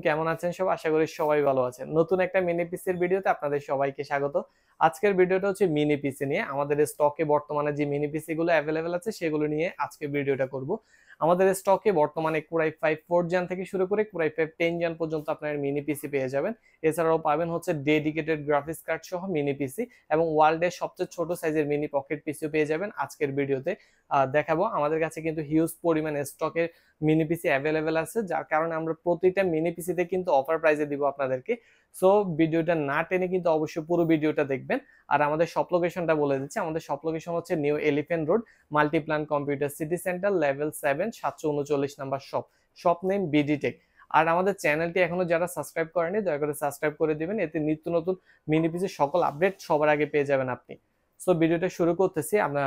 কেমন আছেন সব? আশা করি সবাই ভালো আছেন। নতুন একটা মিনি পিসির ভিডিওতে আপনাদের সবাইকে স্বাগত। আজকের ভিডিওটা হচ্ছে মিনি পিসি নিয়ে। আমাদের স্টকে বর্তমানে যে মিনি পিসি গুলো এভেলেবেল আছে সেগুলো নিয়ে আজকে ভিডিওটা করব। আমাদের স্টকে বর্তমানে Core i5 4th gen থেকে শুরু করে Core i5 10th gen পর্যন্ত আপনার মিনি পিসি পেয়ে যাবেন। এছাড়াও পাবেন হচ্ছে ডেডিকেটেড গ্রাফিক্স কার্ড সহ মিনি পিসি এবং ওয়ার্ল্ডের সবচেয়ে ছোট সাইজের মিনি পকেট পিসিও পেয়ে যাবেন আজকের ভিডিওতে। দেখাবো আমাদের কাছে কিন্তু হিউজ পরিমাণে স্টকে মিনি পিসি অ্যাভেলেবেল আছে, যার কারণে আমরা প্রতিটা মিনি পিসিতে কিন্তু অফার প্রাইসে দিব আপনাদেরকে। সো ভিডিওটা না টেনে কিন্তু অবশ্যই পুরো ভিডিওটা দেখবেন। আর আমাদের শপ লোকেশনটা বলে দিচ্ছি, আমাদের শপ লোকেশন হচ্ছে New Elephant Road, Multiplan Computer City Centre, level 7, 739 number shop. Shop name BD tech. আর আমাদের চ্যানেলটি এখনো যারা সাবস্ক্রাইব করেনি দয়া করে সাবস্ক্রাইব করে দিবেন, এতে নিত্য নতুন মিনি পিসির সকল আপডেট সবার আগে পেয়ে যাবেন আপনি। সো ভিডিওটা শুরু করতেছি। আমরা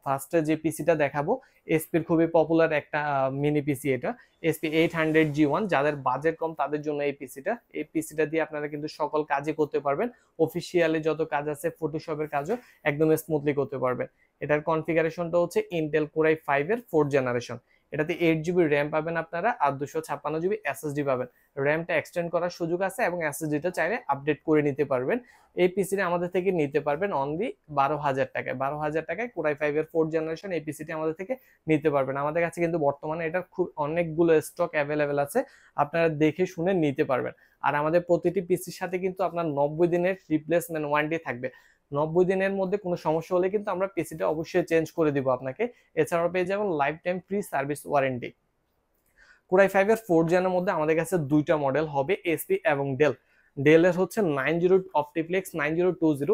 ফার্স্টে যে পিসিটা দেখাবো এসপির খুবই পপুলার একটা মিনি পিসি, এটা এসপি 800G1। যাদের বাজেট কম তাদের জন্য এই পিসিটা দিয়ে আপনারা কিন্তু সকল কাজই করতে পারবেন। অফিসিয়ালি যত কাজ আছে ফটোশপের কাজও একদম স্মুথলি করতে পারবেন। এটার কনফিগারেশনটা হচ্ছে ইন্টেল Core i5 এর 4th জেনারেশন। এটাতে 8GB র্যাম পাবেন আপনারা আর 256GB এসএসডি পাবেন। র্যামটা এক্সটেন্ড করার সুযোগ আছে এবং এসএসডিটা চাইলে আপডেট করে নিতে পারবেন। এই পিসিটা আমাদের থেকে নিতে পারবেন অনলি 12,000 টাকায়। 12,000 টাকায় Core i5 এর 4th জেনারেশন এই পিসিটি আমাদের থেকে নিতে পারবেন। আমাদের কাছে কিন্তু বর্তমানে এটার খুব অনেকগুলো স্টক অ্যাভেলেবেল আছে, আপনারা দেখে শুনে নিতে পারবেন। আর আমাদের প্রতিটি পিসির সাথে কিন্তু আপনার 90 দিনের রিপ্লেসমেন্ট ওয়ারেন্টি থাকবে। 90 দিনের মধ্যে কোনো সমস্যা হলে কিন্তু আমরা পিসিটা অবশ্যই চেঞ্জ করে দিব আপনাকে। এছাড়াও পেয়ে যাবেন life time free service warranty. Core i5 এর 4th জেনের মধ্যে আমাদের কাছে দুইটা মডেল হবে, এসপি এবং ডেল। ডেলের হচ্ছে 90 অপটিপ্লেক্স 9020,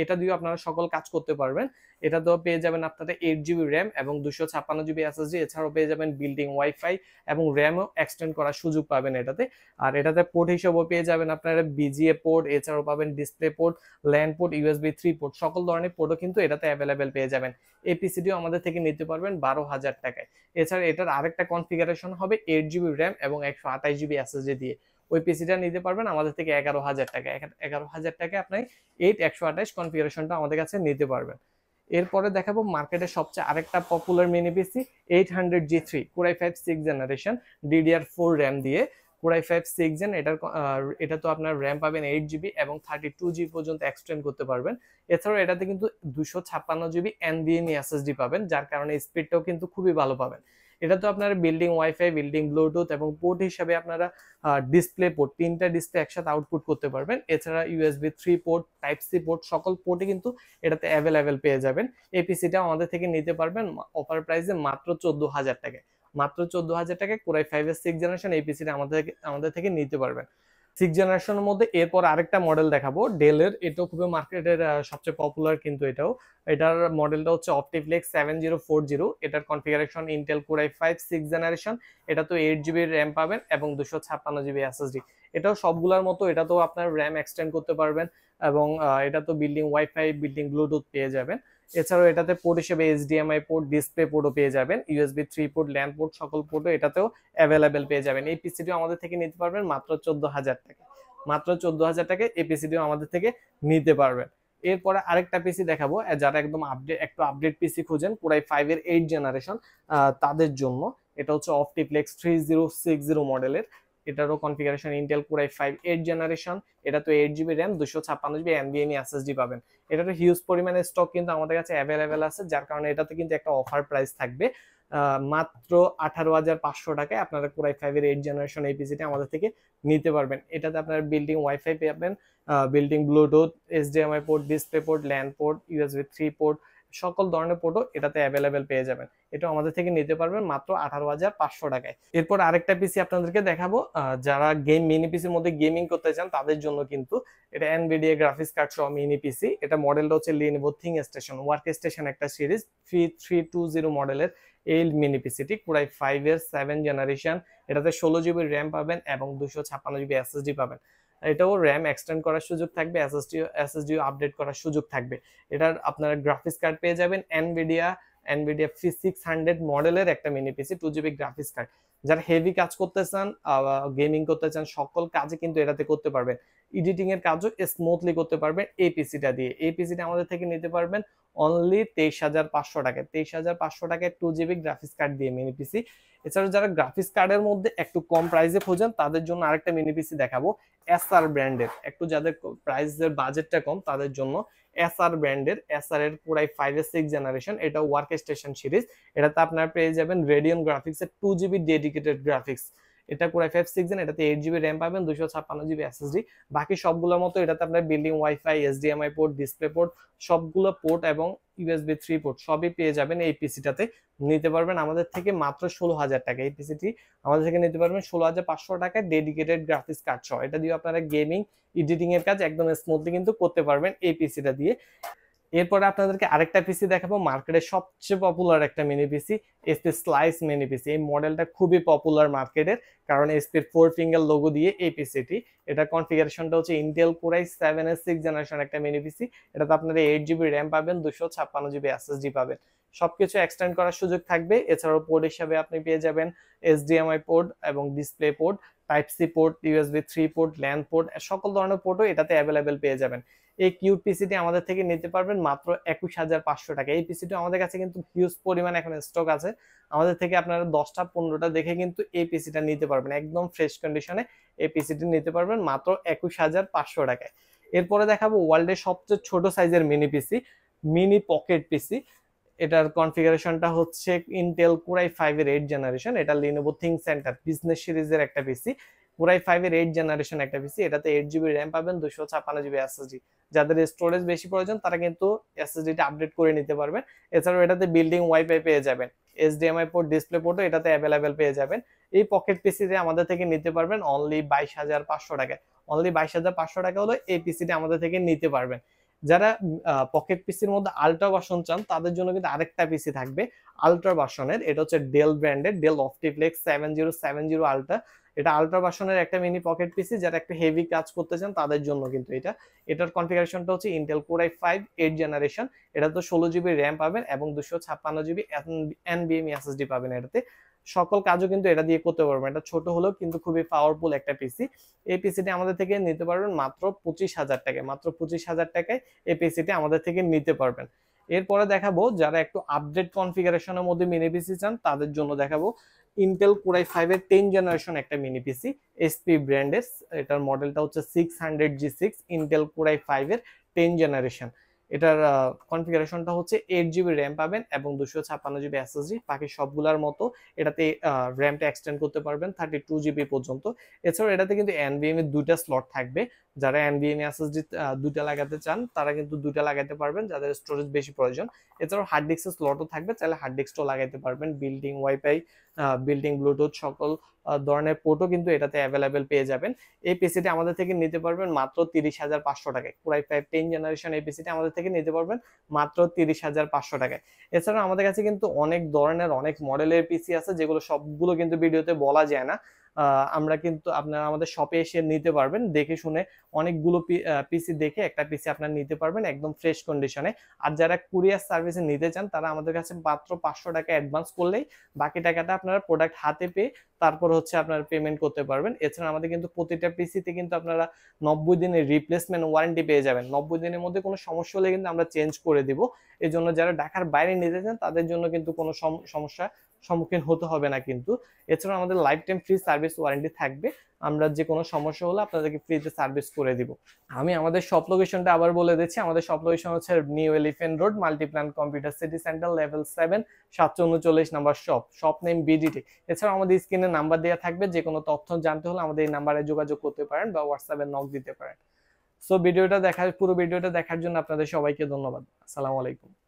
এটা দিয়ে আপনারা সকল কাজ করতে পারবেন। এটা তো পেয়ে যাবেন আপনারা 8GB র্যাম এবং 256GB এসএসডি। এছাড়াও পেয়ে যাবেন বিল্ডিং ওয়াইফাই এবং র্যামও এক্সটেন্ড করার সুযোগ পাবেন এটাতে। আর এটাতে পোর্ট হিসেবেও পেয়ে যাবেন আপনারা বিজিএ পোর্ট, এছাড়াও পাবেন display port, LAN port, USB 3 port, সকল ধরনের পোর্টও কিন্তু এটাতে অ্যাভেলেবেল পেয়ে যাবেন। এই পিসিটিও আমাদের থেকে নিতে পারবেন 12,000 টাকায়। এছাড়া এটার আরেকটা কনফিগারেশন হবে 8GB র্যাম এবং 128GB এসএসডি দিয়ে। ওই পিসিটা নিতে পারবেন আমাদের থেকে 11,000 টাকা। 11,000 টাকায় আপনি 128 কনফিগারেশনটা আমাদের কাছে নিতে পারবেন। এরপরে দেখাবো মার্কেটের সবচেয়ে আরেকটা পপুলার মিনি পিসি 800G3 Core i5 6th generation DDR4 RAM দিয়ে। Core i5 6th জেন, এটা তো আপনার র্যাম পাবেন 8GB এবং 32GB পর্যন্ত এক্সটেন্ড করতে পারবেন। এছাড়াও এটাতে কিন্তু 256GB NVMe এসএসডি পাবেন, যার কারণে স্পিডটাও কিন্তু খুবই ভালো পাবেন। এটা তো আপনারা বিল্ডিং ওয়াইফাই, বিল্ডিং ব্লুটুথ এবং পোর্ট হিসাবে আপনারা ডিসপ্লে পোর্ট, তিনটা ডিসপ্লে একসাথে আউটপুট করতে পারবেন। এছাড়া USB 3 port, type C port, সকল পোর্টে কিন্তু এটাতে অ্যাভেলেবেল পেয়ে যাবেন। এই পিসিটা আমাদের থেকে নিতে পারবেন অফার প্রাইসে মাত্র 14,000 টাকায়। মাত্র 14,000 টাকায় Core i5 এর 6th জেনারেশন এই পিসিটা আমাদের থেকে নিতে পারবেন। 6th জেনারেশনের মধ্যে এরপর আরেকটা মডেল দেখাবো ডেলের, এটাও খুবই মার্কেটের সবচেয়ে পপুলার কিন্তু এটার মডেলটা হচ্ছে অপটিফ্লেক্স 7040। এটার configuration Intel Core i5 6th generation. এটা তো 8GB র্যাম পাবেন এবং 256GB এসএসডি। এটাও সবগুলোর মতো এটা তো আপনার র্যাম এক্সটেন্ড করতে পারবেন এবং এটা তো বিল্ডিং ওয়াইফাই, বিল্ডিং ব্লুটুথ পেয়ে যাবেন। এছাড়াও এটাতে পোর্ট হিসেবে এইচডিএমআই পোর্ট, ডিসপ্লে পোর্টও পেয়ে যাবেন, ইউএসবি 3 পোর্ট, ল্যান পোর্ট, সকল পোর্টও এটাতেও অ্যাভেলেবেল পেয়ে যাবেন। এই পিসিটিও আমাদের থেকে নিতে পারবেন মাত্র 14,000 টাকা। মাত্র 14,000 টাকায় এই পিসিটিও আমাদের থেকে নিতে পারবেন। এরপরে আরেকটা পিসি দেখাবো, যারা একদম আপডেট পিসি খুঁজেন Core i5 এর 8th জেনারেশন তাদের জন্য। এটা হচ্ছে অপটিপ্লেক্স 3060 মডেলের। এটারও configuration Intel Core i5 8th generation. এটা তো 8GB RAM, 256GB NVMe SSD পাবেন। এটারও হিউজ পরিমাণে স্টক কিন্তু আমাদের কাছে অ্যাভেলেবেল আছে, যার কারণে এটাতে কিন্তু একটা অফার প্রাইস থাকবে মাত্র 18,500 টাকায় আপনারা Core i5 এর 8th জেনারেশন এই পিসিটা আমাদের থেকে নিতে পারবেন। এটাতে আপনার বিল্ডিং ওয়াইফাই পাবেন, building Bluetooth, HDMI port, display port, LAN port, USB 3 port, সকল ধরনের পোর্টও এটাতে অ্যাভেলেবেল পেয়ে যাবেন। এটা আমাদের থেকে নিতে পারবেন মাত্র 18,500 টাকায়। এরপর আরেকটা পিসি আপনাদেরকে দেখাবো, যারা মিনি পিসির মধ্যে গেমিং করতে চান তাদের জন্য কিন্তু এটা এনভিডিয়া গ্রাফিক্স কার্ড সহ মিনি পিসি। এটা মডেলটা হচ্ছে Lenovo ThinkStation ওয়ার্ক স্টেশন একটা সিরিজ 3320 মডেলের এই মিনি পিসিটি Core i5 এর 7th জেনারেশন। এটাতে 16GB র্যাম পাবেন এবং 256GB এসএসডি পাবেন। এটাও র্যাম এক্সটেন্ড করার সুযোগ থাকবে, এসএসডিও আপডেট করার সুযোগ থাকবে। এটার আপনারা গ্রাফিক্স কার্ড পেয়ে যাবেন এনভিডিয়া P600 মডেলের একটা মিনি পিসি, 2GB গ্রাফিক্স কার্ড। যারা হেভি কাজ করতে চান, গেমিং করতে চান, সকল কাজে কিন্তু এটাতে করতে পারবেন। এডিটিং এর কাজও স্মুথলি করতে পারবেন এই পিসিটা দিয়ে। এই পিসিটা আমাদের থেকে নিতে পারবেন অনলি 23,500 টাকায়। 23,500 টাকায় 2 GB গ্রাফিক্স কার্ড দিয়ে মিনি পিসি। এছাড়াও যারা গ্রাফিক্স কার্ডের মধ্যে একটু কম প্রাইসে খোঁজেন তাদের জন্য আরেকটা মিনি পিসি দেখাবো, এসআর ব্র্যান্ডের। একটু যাদের প্রাইসের বাজেটটা কম তাদের জন্য এসআর ব্র্যান্ডের, এসআর এর পুরাই 5 এর 6 জেনারেশন, এটা ওয়ার্ক স্টেশন সিরিজ। এটাতে আপনারা পেয়ে যাবেন রেডিয়ন গ্রাফিক্সের 2 GB ডেডিকেটেড গ্রাফিক্স। এটা কোরাই 5 6 জেন, এটাতে 8 GB র্যাম পাবেন, 256 GB এসএসডি। বাকি সবগুলোর মতো এটাতে আপনার building wifi, HDMI port, display port, সবগুলো পোর্ট এবং ইউএসবি 3 পোর্ট সবই পেয়ে যাবেন এই পিসিটাতে। নিতে পারবেন আমাদের থেকে মাত্র 16,000 টাকা। এই পিসিটি আমাদের থেকে নিতে পারবেন 16,500 টাকায় ডেডিকেটেড গ্রাফিক্স কার্ড সহ। এটা দিয়ে আপনারা গেমিং, এডিটিং এর কাজ একদম স্মুথলি কিন্তু করতে পারবেন এই পিসিটা দিয়ে। এরপরে আপনাদেরকে আরেকটা পিসি দেখাবো, মার্কেটের সবচেয়ে পপুলার একটা মিনি পিসি, এসপি স্লাইস মিনি পিসি। এই মডেলটা খুবই পপুলার মার্কেটের, কারণ এসপির 4 ফিঙ্গার লোগো দিয়ে এই পিসিটি। এটা কনফিগারেশনটা হচ্ছে ইন্টেল কোরাই 7 এর 6 জেনারেশন একটা মিনি পিসি। এটাতে আপনারা 8 GB র্যাম পাবেন, 256 GB এসএসডি পাবেন। সবকিছু এক্সটেন্ড করার সুযোগ থাকবে। এছাড়াও পোর্ট হিসাবে আপনি পেয়ে যাবেন এইচডিএমআই পোর্ট এবং display port, type C port, USB 3 port, LAN port, সকল ধরনের পোর্টও এটাতে অ্যাভেলেবেল পেয়ে যাবেন। এই কিউট পিসিটি আমাদের থেকে নিতে পারবেন মাত্র 21,500 টাকা। এই পিসিটি আমাদের কাছে কিন্তু হিউজ পরিমাণ এখন স্টক আছে। আমাদের থেকে আপনারা 10টা 15টা দেখে কিন্তু এই পিসিটা নিতে পারবেন, একদম ফ্রেশ কন্ডিশনে এই পিসিটি নিতে পারবেন মাত্র 21,500 টাকায়। এরপরে দেখাবো ওয়ার্ল্ডের সবচেয়ে ছোট সাইজের মিনি পিসি, মিনি পকেট পিসি। এটার কনফিগারেশনটা হচ্ছে ইন্টেল কোরাই 5 এর 8 জেনারেশন। এটা লিনোভো থিংকসেন্টার বিজনেস সিরিজের একটা পিসি, কোরাই 5 এর 8 জেনারেশন একটা পিসি। এটাতে 8 GB র্যাম পাবেন, 256 GB এসএসডি। যাদের স্টোরেজ বেশি প্রয়োজন তারা কিন্তু এসএসডিটা আপডেট করে নিতে পারবেন। এছাড়াও এটাতে বিল্ডিং ওয়াইফাই পেয়ে যাবেন, এইচডিএমআই পোর্ট, ডিসপ্লে পোর্টও এটাতে অ্যাভেলেবেল পেয়ে যাবেন। এই পকেট পিসিতে আমাদের থেকে নিতে পারবেন অনলি 22,500 টাকায়। অনলি 22,500 টাকা হলো এই পিসিটা আমাদের থেকে নিতে পারবেন। যারা পকেট পিসির মধ্যে আলট্রা ভার্সন চান তাদের জন্য কিন্তু আরেকটা পিসি থাকবে আলট্রা ভার্সনের। এটা হচ্ছে ডেল ব্র্যান্ডের, ডেল অপটিফ্লেক্স 7070 আলট্রা। এটা আলট্রা ভার্সনের একটা মিনি পকেট পিসি, যারা একটু হেভি কাজ করতে চান তাদের জন্য কিন্তু এটা। এটার কনফিগারেশনটা হচ্ছে ইন্টেল কোরাই 5 8 জেনারেশন। এটা তো 16 GB র্যাম পাবেন এবং 256 GB এনবিএমই এসএসডি পাবেন এটাতে। সকল কাজও কিন্তু এটা দিয়ে করতে পারবেন। এটা ছোট হলেও কিন্তু খুবই পাওয়ারফুল একটা পিসি। এই পিসিটি আমাদের থেকে নিতে পারবেন মাত্র 25,000 টাকায়। মাত্র 25,000 টাকায় এই পিসিটি আমাদের থেকে নিতে পারবেন। এরপরে দেখাবো যারা একটু আপডেট কনফিগারেশনের মধ্যে মিনি পিসি চান তাদের জন্য দেখাবো ইন্টেল কোরাই 5 এর 10 জেনারেশন একটা মিনি পিসি, এসপি ব্র্যান্ডের। এটার মডেলটা হচ্ছে 600G6, ইন্টেল কোরাই 5 এর 10 জেনারেশন। এটার কনফিগারেশনটা হচ্ছে 8 GB র্যাম পাবেন এবং 256 GB এসএসডি। বাকি সবগুলোর মতো এটাতে র্যামটা এক্সটেন্ড করতে পারবেন 32 GB পর্যন্ত। এছাড়াও এটাতে কিন্তু এনভিএমই দুইটা স্লট থাকবে। যারা এনভিএমই এসএসডি দুইটা লাগাতে চান তারা কিন্তু দুইটা লাগাতে পারবেন, যাদের স্টোরেজ বেশি প্রয়োজন। এছাড়াও হার্ড ডিস্কের স্লটও থাকবে, চাইলে হার্ড ডিস্কটাও লাগাইতে পারবেন। বিল্ডিং ওয়াইফাই, বিল্ডিং ব্লুটুথ সকল ধরনের পোর্টও কিন্তু এটাতে অ্যাভেলেবেল পেয়ে যাবেন। এই পিসিটি আমাদের থেকে নিতে পারবেন মাত্র 30,500 টাকায়। কোরাই 5 10 জেনারেশন এই পিসিটি আমাদের থেকে নিতে পারবেন মাত্র 30,500 টাকায়। এছাড়াও আমাদের কাছে কিন্তু অনেক ধরনের অনেক মডেলের পিসি আছে, যেগুলো সবগুলো কিন্তু ভিডিওতে বলা যায় না। আমরা কিন্তু আপনারা আমাদের শপে এসে নিতে পারবেন, দেখে শুনে অনেকগুলো পিসি দেখে একটা পিসি আপনারা নিতে পারবেন একদম ফ্রেশ কন্ডিশনে। আর যারা কুরিয়ার সার্ভিসে নিতে চান তারা আমাদের কাছে মাত্র 500 টাকা অ্যাডভান্স করলেই বাকি টাকাটা আপনারা প্রোডাক্ট হাতে পেয়ে তারপর হচ্ছে আপনারা পেমেন্ট করতে পারবেন। এছাড়া আমাদের কিন্তু প্রতিটা পিসিতে কিন্তু আপনারা 90 দিনের রিপ্লেসমেন্ট ওয়ারেন্টি পেয়ে যাবেন। 90 দিনের মধ্যে কোনো সমস্যা হলে কিন্তু আমরা চেঞ্জ করে দিব। এই জন্য যারা ঢাকার বাইরে নিতে চান তাদের জন্য কিন্তু কোনো সমস্যা সম্মুখীন হতে হবে না কিন্তু। এছাড়া আমাদের life time free service warranty থাকবে। আমরা যে কোনো সমস্যা হলে আপনাদেরকে ফ্রিতে সার্ভিস করে দিব। আমি আমাদের শপ লোকেশনটা আবার বলে দিচ্ছি। আমাদের শপ লোকেশন হচ্ছে New Elephant Road, Multiplan Computer City Centre, level 7, 739 number shop, shop name BDT. এছাড়াও আমাদের স্ক্রিনে নাম্বার দেওয়া থাকবে, যে কোনো তথ্য জানতে হলে আমাদের এই নাম্বারে যোগাযোগ করতে পারেন বা হোয়াটসঅ্যাপে নক দিতে পারেন। সো পুরো ভিডিওটা দেখার জন্য আপনাদের সবাইকে ধন্যবাদ। আসসালামু আলাইকুম।